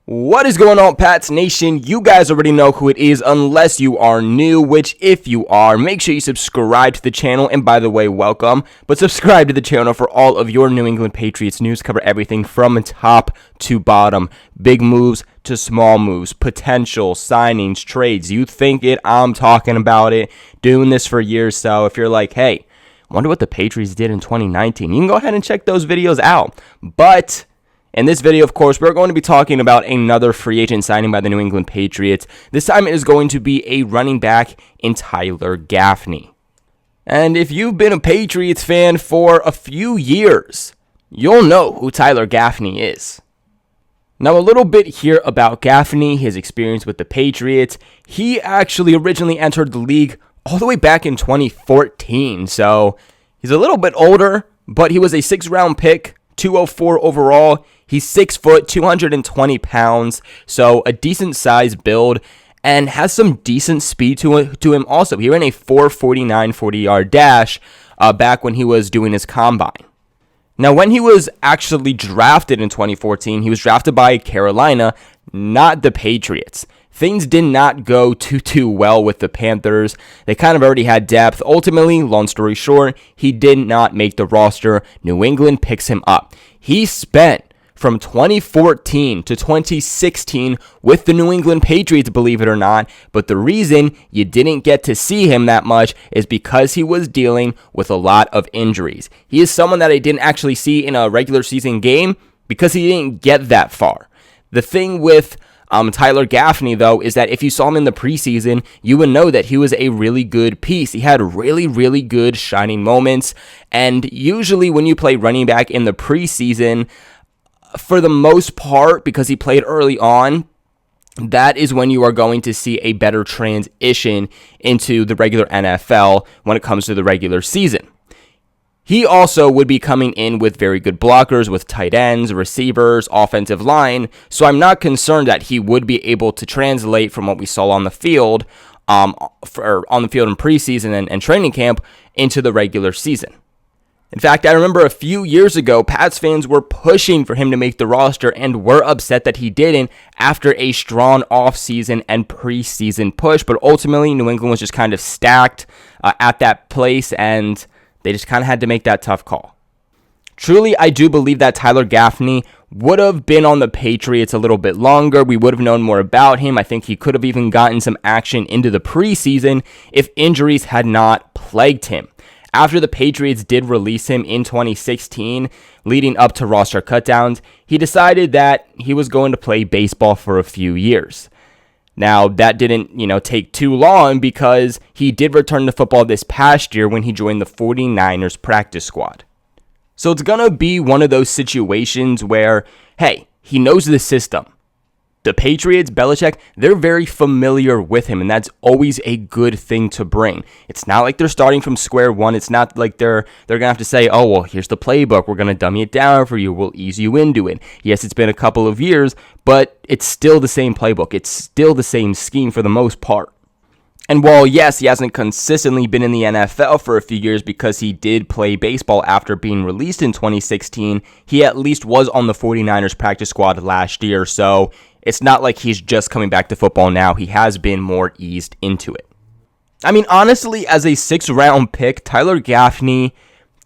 What is going on, Pats Nation? You guys already know who it is unless you are new, which if you are, make sure you subscribe to the channel. And by the way, welcome. But subscribe to the channel for all of your New England Patriots news. Cover everything from top to bottom. Big moves to small moves, potential signings, trades. You think it, I'm talking about it. Doing this for years. So if you're like, hey, wonder what the Patriots did in 2019, you can go ahead and check those videos out. But in this video, of course, we're going to be talking about another free agent signing by the New England Patriots. This time it is going to be a running back in Tyler Gaffeny. And if you've been a Patriots fan for a few years, you'll know who Tyler Gaffeny is. Now, a little bit here about Gaffney, his experience with the Patriots. He actually originally entered the league all the way back in 2014, so he's a little bit older, but he was a 6th-round pick, 204 overall. He's 6 foot, 220 pounds, so a decent size build, and has some decent speed to him also. He ran a 4.49 40-yard dash back when he was doing his combine. Now, when he was actually drafted in 2014, he was drafted by Carolina, not the Patriots. Things did not go too well with the Panthers. They kind of already had depth. Ultimately, long story short, he did not make the roster. New England picks him up. He spent from 2014 to 2016 with the New England Patriots, believe it or not. But the reason you didn't get to see him that much is because he was dealing with a lot of injuries. He is someone that I didn't actually see in a regular season game because he didn't get that far. The thing with Tyler Gaffeny, though, is that if you saw him in the preseason, you would know that he was a really good piece. He had really good shining moments. And usually when you play running back in the preseason, for the most part, because he played early on, that is when you are going to see a better transition into the regular NFL when it comes to the regular season. He also would be coming in with very good blockers, with tight ends, receivers, offensive line, so I'm not concerned that he would be able to translate from what we saw on the field, in preseason and training camp into the regular season. In fact, I remember a few years ago, Pats fans were pushing for him to make the roster and were upset that he didn't after a strong offseason and preseason push. But ultimately, New England was just kind of stacked at that place, and they just kind of had to make that tough call. Truly, I do believe that Tyler Gaffeny would have been on the Patriots a little bit longer. We would have known more about him. I think he could have even gotten some action into the preseason if injuries had not plagued him. After the Patriots did release him in 2016, leading up to roster cutdowns, he decided that he was going to play baseball for a few years. Now, that didn't, take too long because he did return to football this past year when he joined the 49ers practice squad. So it's going to be one of those situations where, hey, he knows the system. The Patriots, Belichick, they're very familiar with him, and that's always a good thing to bring. It's not like they're starting from square one. It's not like they're going to have to say, oh, well, here's the playbook. We're going to dummy it down for you. We'll ease you into it. Yes, it's been a couple of years, but it's still the same playbook. It's still the same scheme for the most part. And while, yes, he hasn't consistently been in the NFL for a few years because he did play baseball after being released in 2016, he at least was on the 49ers practice squad last year, so it's not like he's just coming back to football now. He has been more eased into it. I mean, honestly, as a 6th-round pick, Tyler Gaffeny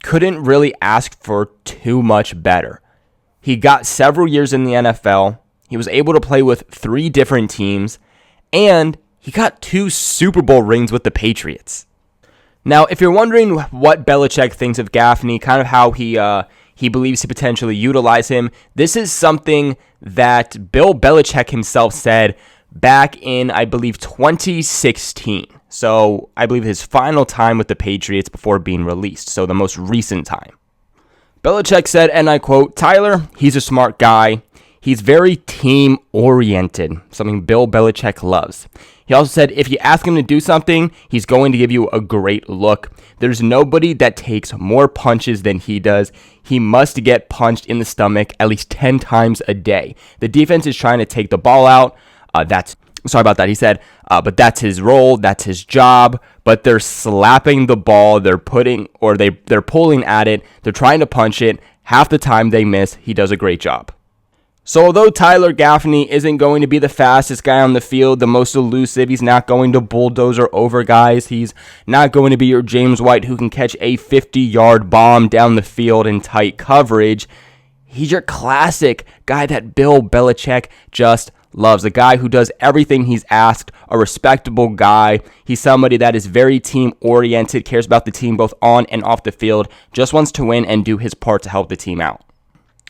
couldn't really ask for too much better. He got several years in the NFL. He was able to play with 3 different teams, and he got 2 Super Bowl rings with the Patriots. Now, if you're wondering what Belichick thinks of Gaffney, kind of how he believes he potentially utilize him, this is something that Bill Belichick himself said back in, I believe, 2016. So I believe his final time with the Patriots before being released, so the most recent time. Belichick said, and I quote, "Tyler, he's a smart guy. He's very team-oriented," something Bill Belichick loves. He also said, if you ask him to do something, he's going to give you a great look. There's nobody that takes more punches than he does. He must get punched in the stomach at least 10 times a day. The defense is trying to take the ball out. Sorry about that. He said, but that's his role. That's his job. But they're slapping the ball. They're pulling at it. They're trying to punch it. Half the time they miss. He does a great job. So although Tyler Gaffeny isn't going to be the fastest guy on the field, the most elusive, he's not going to bulldozer over guys, he's not going to be your James White who can catch a 50-yard bomb down the field in tight coverage, he's your classic guy that Bill Belichick just loves. A guy who does everything he's asked, a respectable guy. He's somebody that is very team-oriented, cares about the team both on and off the field, just wants to win and do his part to help the team out.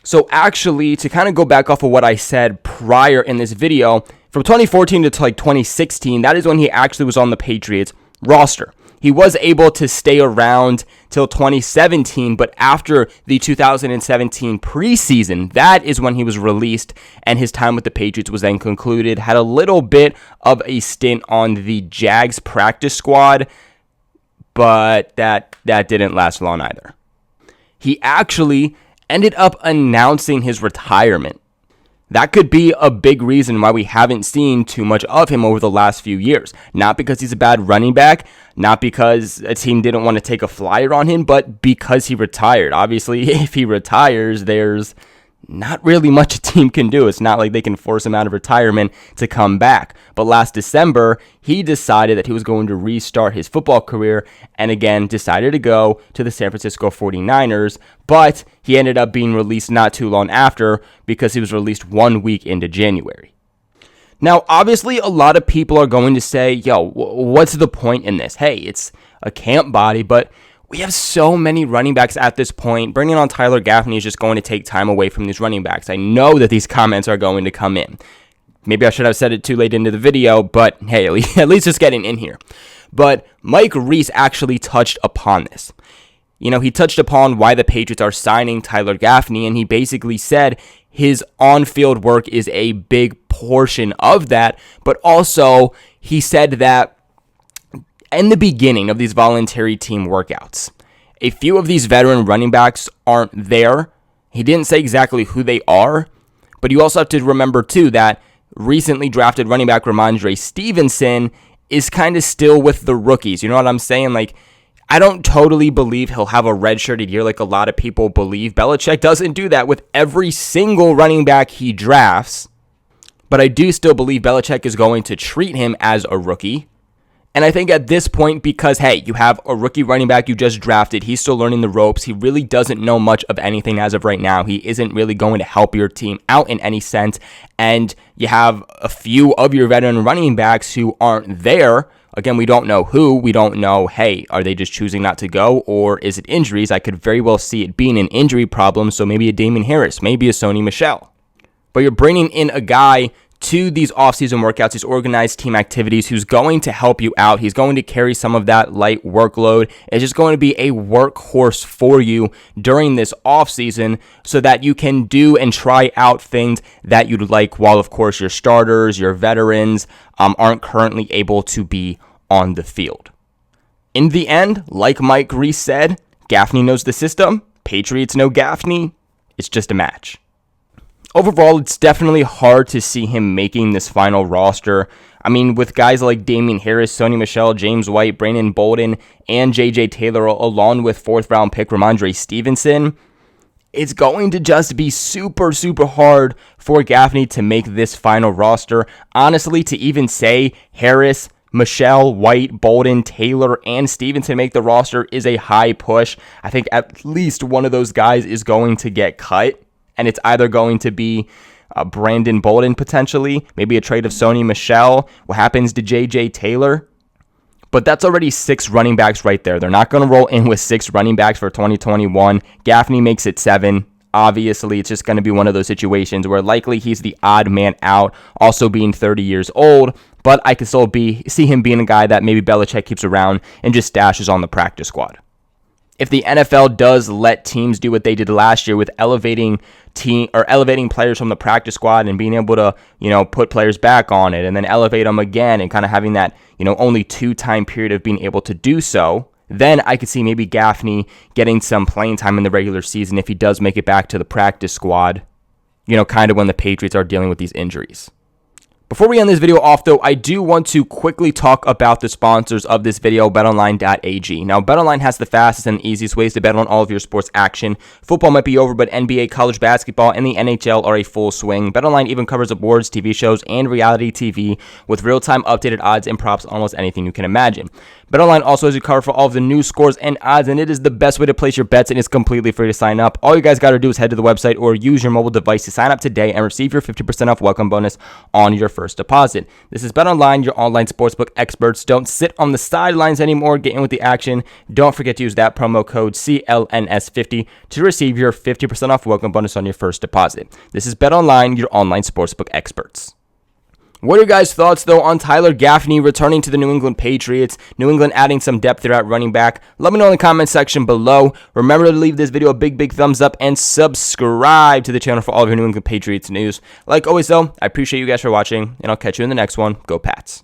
So actually, to kind of go back off of what I said prior in this video, from 2014 to 2016, that is when he actually was on the Patriots roster. He was able to stay around till 2017, but after the 2017 preseason, that is when he was released, and his time with the Patriots was then concluded. Had a little bit of a stint on the Jags practice squad, but that didn't last long either. He actually ended up announcing his retirement. That could be a big reason why we haven't seen too much of him over the last few years. Not because he's a bad running back, not because a team didn't want to take a flyer on him, but because he retired. Obviously, if he retires, there's not really much a team can do. It's not like they can force him out of retirement to come back. But last December, he decided that he was going to restart his football career and again decided to go to the San Francisco 49ers. But he ended up being released not too long after because he was released 1 week into January. Now, obviously, a lot of people are going to say, yo, what's the point in this? Hey, it's a camp body, but we have so many running backs at this point. Bringing on Tyler Gaffeny is just going to take time away from these running backs. I know that these comments are going to come in. Maybe I should have said it too late into the video, but hey, at least it's getting in here. But Mike Reese actually touched upon this. You know, he touched upon why the Patriots are signing Tyler Gaffeny, and he basically said his on-field work is a big portion of that, but also he said that in the beginning of these voluntary team workouts, a few of these veteran running backs aren't there. He didn't say exactly who they are, but you also have to remember, too, that recently drafted running back Ramondre Stevenson is kind of still with the rookies. You know what I'm saying? Like, I don't totally believe he'll have a redshirted year like a lot of people believe. Belichick doesn't do that with every single running back he drafts, but I do still believe Belichick is going to treat him as a rookie. And I think at this point, because, hey, you have a rookie running back you just drafted, he's still learning the ropes, he really doesn't know much of anything as of right now, he isn't really going to help your team out in any sense, and you have a few of your veteran running backs who aren't there. Again, we don't know who, we don't know, hey, are they just choosing not to go, or is it injuries? I could very well see it being an injury problem, so maybe a Damien Harris, maybe a Sony Michel. But you're bringing in a guy to these off-season workouts, these organized team activities, who's going to help you out. He's going to carry some of that light workload. It's just going to be a workhorse for you during this off-season so that you can do and try out things that you'd like while, of course, your starters, your veterans aren't currently able to be on the field. In the end, like Mike Reese said, Gaffney knows the system. Patriots know Gaffney. It's just a match. Overall, it's definitely hard to see him making this final roster. I mean, with guys like Damien Harris, Sony Michel, James White, Brandon Bolden, and J.J. Taylor, along with fourth-round pick Ramondre Stevenson, it's going to just be super, super hard for Gaffney to make this final roster. Honestly, to even say Harris, Michel, White, Bolden, Taylor, and Stevenson make the roster is a high push. I think at least one of those guys is going to get cut. And it's either going to be Brandon Bolden potentially, maybe a trade of Sony Michel. What happens to J.J. Taylor? But that's already 6 running backs right there. They're not going to roll in with 6 running backs for 2021. Gaffney makes it 7. Obviously, it's just going to be one of those situations where likely he's the odd man out, also being 30 years old. But I could still see him being a guy that maybe Belichick keeps around and just stashes on the practice squad. If the NFL does let teams do what they did last year with elevating players from the practice squad and being able to, put players back on it and then elevate them again and kind of having that, only 2 time period of being able to do so, then I could see maybe Gaffney getting some playing time in the regular season if he does make it back to the practice squad, kind of when the Patriots are dealing with these injuries. Before we end this video off, though, I do want to quickly talk about the sponsors of this video, betonline.ag. Now, BetOnline has the fastest and easiest ways to bet on all of your sports action. Football might be over, but NBA, college basketball, and the NHL are a full swing. BetOnline even covers awards, TV shows, and reality TV with real-time updated odds and props on almost anything you can imagine. BetOnline also has you covered for all of the news, scores, and odds, and it is the best way to place your bets, and it's completely free to sign up. All you guys got to do is head to the website or use your mobile device to sign up today and receive your 50% off welcome bonus on your first deposit. This is BetOnline, your online sportsbook experts. Don't sit on the sidelines anymore. Get in with the action. Don't forget to use that promo code CLNS50 to receive your 50% off welcome bonus on your first deposit. This is BetOnline, your online sportsbook experts. What are your guys' thoughts, though, on Tyler Gaffeny returning to the New England Patriots? New England adding some depth there at running back. Let me know in the comment section below. Remember to leave this video a big thumbs up and subscribe to the channel for all of your New England Patriots news. Like always, though, I appreciate you guys for watching, and I'll catch you in the next one. Go Pats.